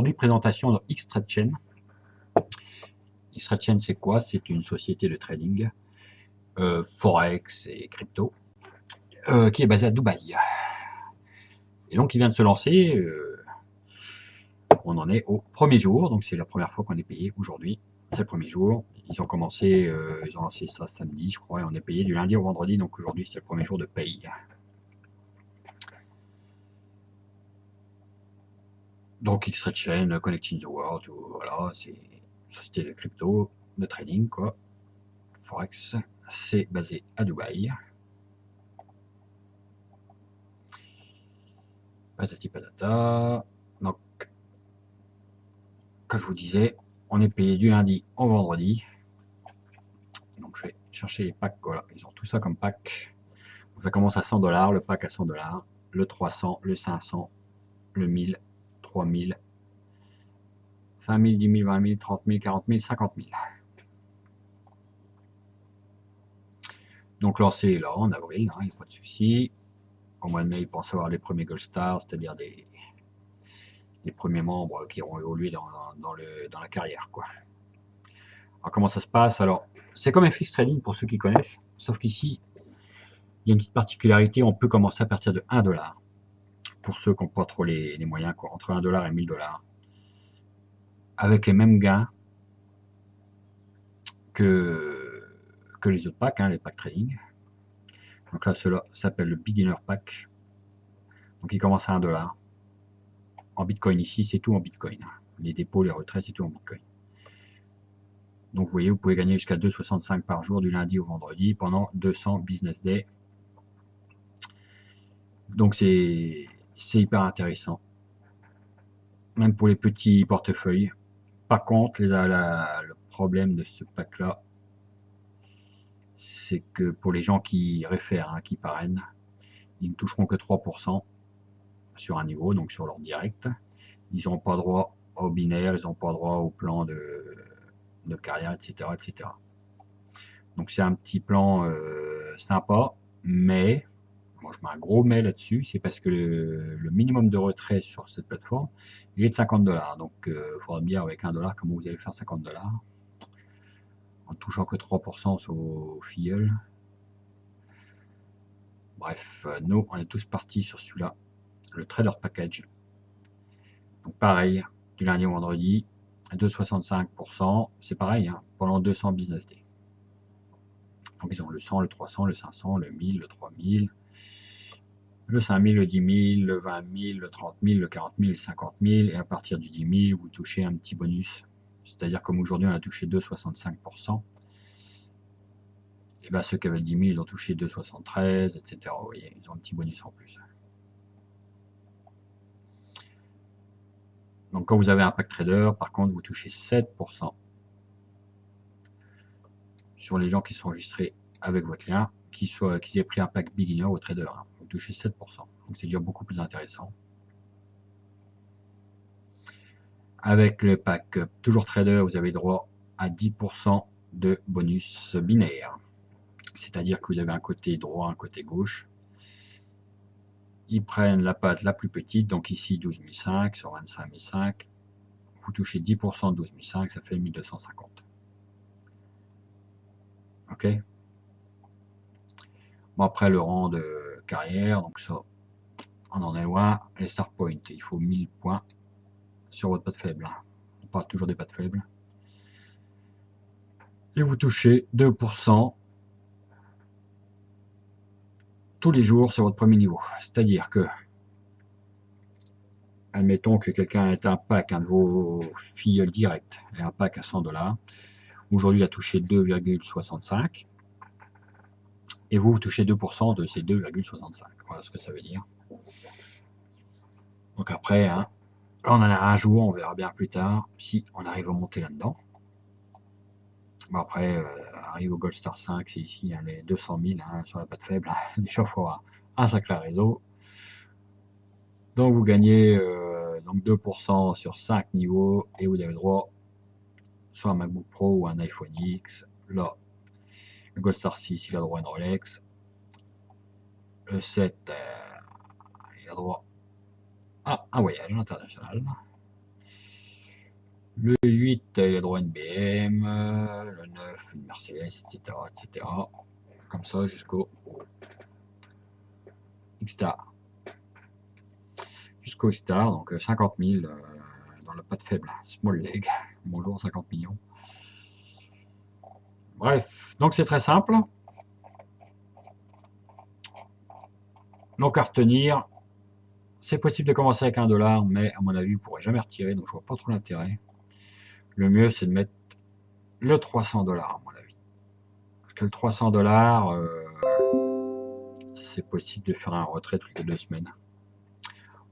aujourd'hui, présentation dans X-Trade Chain. X-Trade Chain, c'est quoi? C'est une société de trading, Forex et crypto, qui est basée à Dubaï. Et donc, il vient de se lancer. On en est au premier jour, donc c'est la première fois qu'on est payé aujourd'hui. C'est le premier jour. Ils ont commencé, ils ont lancé ça samedi, je crois, et on est payé du lundi au vendredi, donc aujourd'hui c'est le premier jour de paye. Donc X-Trade Chain, Connecting the World, voilà, c'est une société de crypto, de trading, quoi. Forex, c'est basé à Dubaï. Patati patata. Donc, comme je vous disais, on est payé du lundi au vendredi. Donc je vais chercher les packs, voilà, ils ont tout ça comme pack. Donc, ça commence à 100$, le pack à 100$, le 300, le 500, le 1000, 3000, 5000, 10 000, 20 000, 30 000, 40 000, 50 000. Donc lancé là en avril, il n'y a pas de souci. Au mois de mai, ils pensent avoir les premiers Gold Stars, c'est-à-dire les premiers membres qui auront évolué dans la carrière, quoi. Alors comment ça se passe? Alors, c'est comme FX Trading pour ceux qui connaissent, sauf qu'ici, il y a une petite particularité, on peut commencer à partir de 1$. Pour ceux qui n'ont pas trop les moyens, quoi, entre 1$ et 1000$. Avec les mêmes gains que les autres packs, les packs trading. Donc là, cela s'appelle le Beginner Pack. Donc il commence à 1$. En Bitcoin ici, c'est tout en Bitcoin. Les dépôts, les retraits, c'est tout en Bitcoin. Donc vous voyez, vous pouvez gagner jusqu'à 2,65 par jour du lundi au vendredi pendant 200 business days. Donc c'est hyper intéressant. Même pour les petits portefeuilles. Par contre, le problème de ce pack-là, c'est que pour les gens qui réfèrent, qui parrainent, ils ne toucheront que 3% sur un niveau, donc sur leur direct. Ils n'auront pas droit au binaire, ils n'ont pas droit au plan de carrière, etc., etc. Donc c'est un petit plan sympa, mais, moi je mets un gros mais là-dessus, c'est parce que le minimum de retrait sur cette plateforme, il est de 50$. Donc il faudra me dire avec 1$ comment vous allez faire 50$. En touchant que 3% au filleul. Bref, nous, on est tous partis sur celui-là, le Trader Package. Donc pareil, du lundi au vendredi, 2,65%, c'est pareil, pendant 200 business days. Donc ils ont le 100, le 300, le 500, le 1000, le 3000, le 5000, le 10 000, le 20 000, le 30 000, le 40 000, le 50 000, et à partir du 10 000, vous touchez un petit bonus. C'est-à-dire comme aujourd'hui, on a touché 2,65%. Et bien ceux qui avaient le 10 000, ils ont touché 2,73, etc. Vous voyez, ils ont un petit bonus en plus. Donc quand vous avez un pack trader, par contre, vous touchez 7% sur les gens qui sont enregistrés avec votre lien, qu'ils aient pris un pack beginner ou trader. Vous touchez 7%. Donc c'est déjà beaucoup plus intéressant. Avec le pack toujours trader, vous avez droit à 10% de bonus binaire. C'est-à-dire que vous avez un côté droit, un côté gauche. Ils prennent la patte la plus petite, donc ici 12 500 sur 25 500. Vous touchez 10% de 12 500, ça fait 1250. Ok. Bon, après le rang de carrière, donc ça, on en est loin. Les start points, il faut 1000 points sur votre patte faible. On parle toujours des pattes faibles. Et vous touchez 2% tous les jours sur votre premier niveau. C'est-à-dire que, admettons que quelqu'un ait un pack, un de vos filleuls directs, et un pack à 100$. Aujourd'hui, il a touché 2,65. Et vous touchez 2% de ces 2,65. Voilà ce que ça veut dire. Donc après, on en a un jour, on verra bien plus tard si on arrive à monter là-dedans. Bon après, arrive au Gold Star 5, c'est ici, les 200 000 sur la patte faible. Déjà, il faut avoir un sacré réseau. Donc vous gagnez donc 2% sur 5 niveaux et vous avez droit soit un MacBook Pro ou un iPhone X. Là, le Gold Star 6, il a droit à une Rolex. Le 7, il a droit à un voyage international. Le 8, il a droit à une BM, le 9, une Mercedes, etc. etc. Comme ça jusqu'au X-Star. Jusqu'au X-Star, donc 50 000 dans le pas de faible. Small leg. Bonjour, 50 millions. Bref, donc c'est très simple. Donc à retenir, c'est possible de commencer avec $1, mais à mon avis, vous ne pourrez jamais retirer, donc je vois pas trop l'intérêt. Le mieux, c'est de mettre le $300, à mon avis. Parce que le $300, c'est possible de faire un retrait toutes les 2 semaines.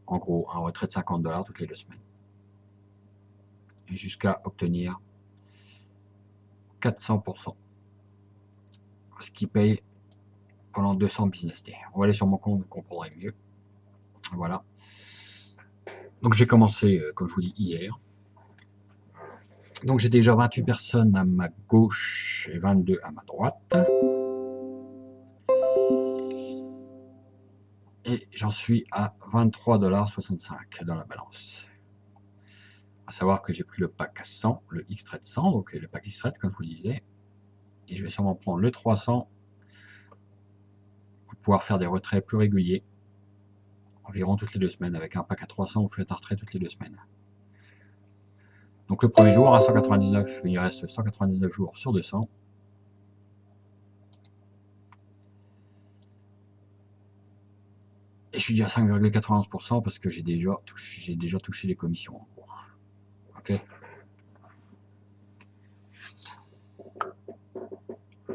En gros, un retrait de $50 toutes les 2 semaines. Et jusqu'à obtenir 400%. Ce qui paye pendant 200 business days. On va aller sur mon compte, vous comprendrez mieux. Voilà. Donc j'ai commencé, comme je vous dis, hier. Donc j'ai déjà 28 personnes à ma gauche et 22 à ma droite. Et j'en suis à 23,65 $ dans la balance. À savoir que j'ai pris le pack à 100, le X-Trade 100, donc le pack X-Trade comme je vous le disais. Et je vais sûrement prendre le 300 pour pouvoir faire des retraits plus réguliers. Environ toutes les 2 semaines. Avec un pack à 300, vous faites un retrait toutes les 2 semaines. Donc le premier jour à 199, il reste 199 jours sur 200. Et je suis déjà à 5,91% parce que j'ai déjà touché les commissions en gros. Ok.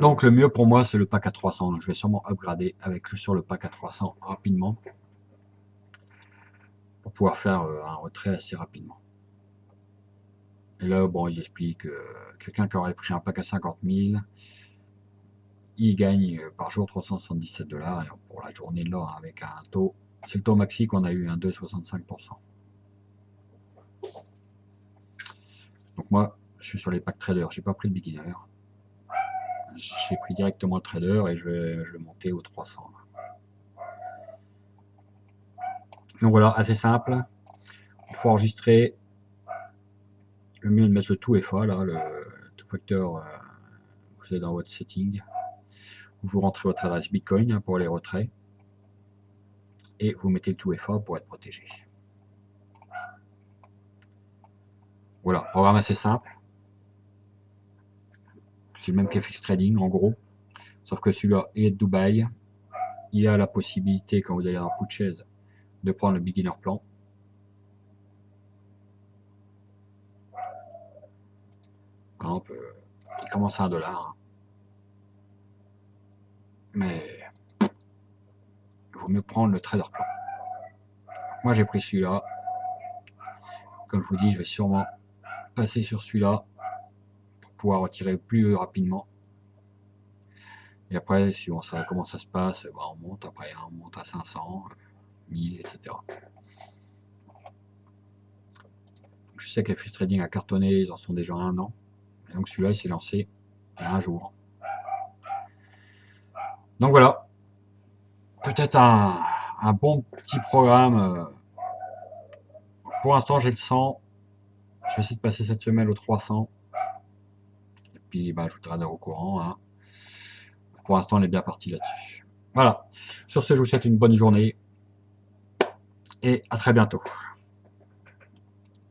Donc le mieux pour moi c'est le pack à 300. Donc je vais sûrement upgrader sur le pack à 300 rapidement pour pouvoir faire un retrait assez rapidement. Et là, bon, ils expliquent quelqu'un qui aurait pris un pack à 50 000, il gagne par jour 377 $. Et pour la journée là, avec un taux, c'est le taux maxi qu'on a eu, un 2,65%. Donc moi, je suis sur les packs trader, j'ai pas pris le beginner. J'ai pris directement le trader et je vais monter au 300. Donc voilà, assez simple. Il faut enregistrer. Le mieux de mettre le tout FA, là, le tout facteur, vous êtes dans votre setting. Vous rentrez votre adresse Bitcoin pour les retraits. Et vous mettez le tout FA pour être protégé. Voilà, programme assez simple. C'est le même qu'FX Trading en gros. Sauf que celui-là, il est de Dubaï. Il a la possibilité, quand vous allez dans Purchase, de prendre le beginner plan. Par exemple, il commence à $1. Mais il vaut mieux prendre le trader plan. Moi j'ai pris celui-là. Comme je vous dis, je vais sûrement passer sur celui-là pour pouvoir retirer plus rapidement. Et après, si on sait comment ça se passe, bah, on monte. Après, on monte à 500, 1000, etc. Je sais qu'FX Trading a cartonné, ils en sont déjà 1 an. Et donc celui-là, il s'est lancé il y a 1 jour. Donc voilà. Peut-être un bon petit programme. Pour l'instant, j'ai le 100. Je vais essayer de passer cette semaine au 300. Et puis, bah, je vous tiendrai au courant. Hein. Pour l'instant, on est bien parti là-dessus. Voilà. Sur ce, je vous souhaite une bonne journée. Et à très bientôt.